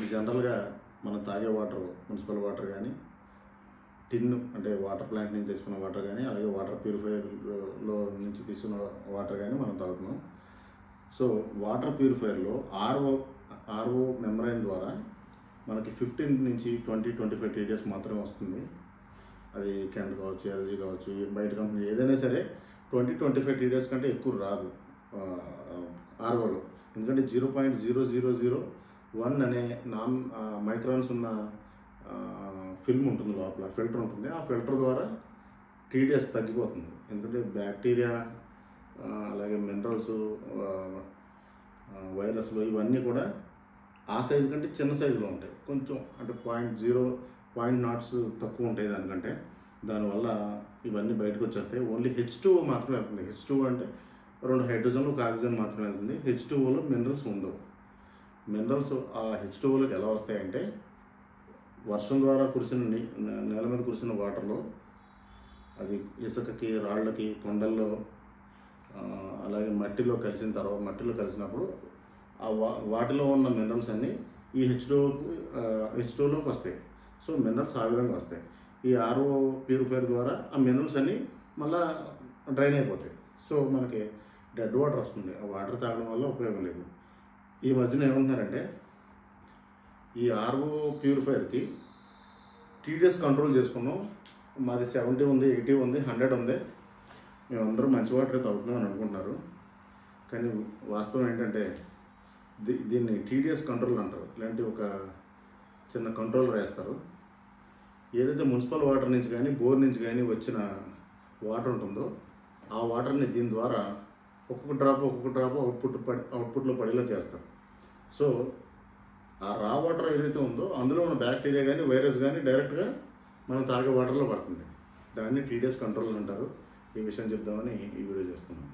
ఇప్పుడు జనరల్గా మనం తాగే వాటర్ మున్సిపల్ వాటర్ కానీ టిన్ అంటే వాటర్ ప్లాంట్ నుంచి తెచ్చుకున్న వాటర్ కానీ అలాగే వాటర్ ప్యూరిఫైయర్లో నుంచి తీసుకున్న వాటర్ కానీ మనం తాగుతున్నాం. సో వాటర్ ప్యూరిఫైయర్లో ఆర్ఓ మెమరైన్ ద్వారా మనకి 15 నుంచి 20-25 TDS మాత్రమే వస్తుంది. అది కెన్ కావచ్చు, ఎల్జీ కావచ్చు, బయట కంపెనీ ఏదైనా సరే 20-25 TDS కంటే ఎక్కువ రాదు ఆర్ఓలో. ఎందుకంటే 0.0001 అనే నాన్ మైక్రాన్స్ ఉన్న ఫిల్మ్ ఉంటుంది, లోపల ఫిల్టర్ ఉంటుంది. ఆ ఫిల్టర్ ద్వారా TDS తగ్గిపోతుంది. ఎందుకంటే బ్యాక్టీరియా అలాగే మినరల్స్, వైరస్లు ఇవన్నీ కూడా ఆ సైజు కంటే చిన్న సైజులో ఉంటాయి. కొంచెం అంటే 0.0 తక్కువ ఉంటాయి దానికంటే. దానివల్ల ఇవన్నీ బయటకు వచ్చేస్తాయి. ఓన్లీ H2O మాత్రమే వెళ్తుంది. H2O అంటే 2 హైడ్రోజన్లు, 1 ఆక్సిజన్ మాత్రమే వెళ్తుంది. H2Oలో మినరల్స్ ఉండవు. మినరల్స్ ఆ H2Oలోకి ఎలా వస్తాయంటే వర్షం ద్వారా కురిసిన నేల మీద కురిసిన వాటర్లో అది ఇసుకకి, రాళ్ళకి, కొండల్లో అలాగే మట్టిలో కలిసినప్పుడు ఆ వాటిలో ఉన్న మినరల్స్ అన్నీ ఈ H2Oలోకి వస్తాయి. సో మినరల్స్ ఆ విధంగా వస్తాయి. ఈ ఆర్ఓ ప్యూరిఫైయర్ ద్వారా ఆ మినరల్స్ అన్నీ మళ్ళీ డ్రైన్ అయిపోతాయి. సో మనకి డెడ్ వాటర్ వస్తుంది. ఆ వాటర్ తాగడం వల్ల ఉపయోగం లేదు. ఈ మధ్యన ఏమంటున్నారంటే ఈ ఆర్ఓ ప్యూరిఫైయర్కి TDS కంట్రోల్ చేసుకున్నాం, మాది 70 ఉంది, 80 ఉంది, 100 ఉంది, మేమందరం మంచి వాటర్ తాగుతున్నాం అని అనుకుంటున్నారు. కానీ వాస్తవం ఏంటంటే దీన్ని TDS కంట్రోల్ అంటారు. ఇలాంటి ఒక చిన్న కంట్రోలర్ వేస్తారు. ఏదైతే మున్సిపల్ వాటర్ నుంచి కానీ బోర్ నుంచి కానీ వచ్చిన వాటర్ ఉంటుందో ఆ వాటర్ని దీని ద్వారా ఒక్కొక్క డ్రాప్ అవుట్పుట్లో పడేలా చేస్తారు. సో ఆ రా వాటర్ ఏదైతే ఉందో అందులో ఉన్న బ్యాక్టీరియా కానీ వైరస్ కానీ డైరెక్ట్గా మనం తాగే వాటర్లో పడుతుంది. దాన్ని TDS కంట్రోల్ అంటారు. ఈ విషయం చెప్దామని ఈ వీడియో చేస్తున్నాం.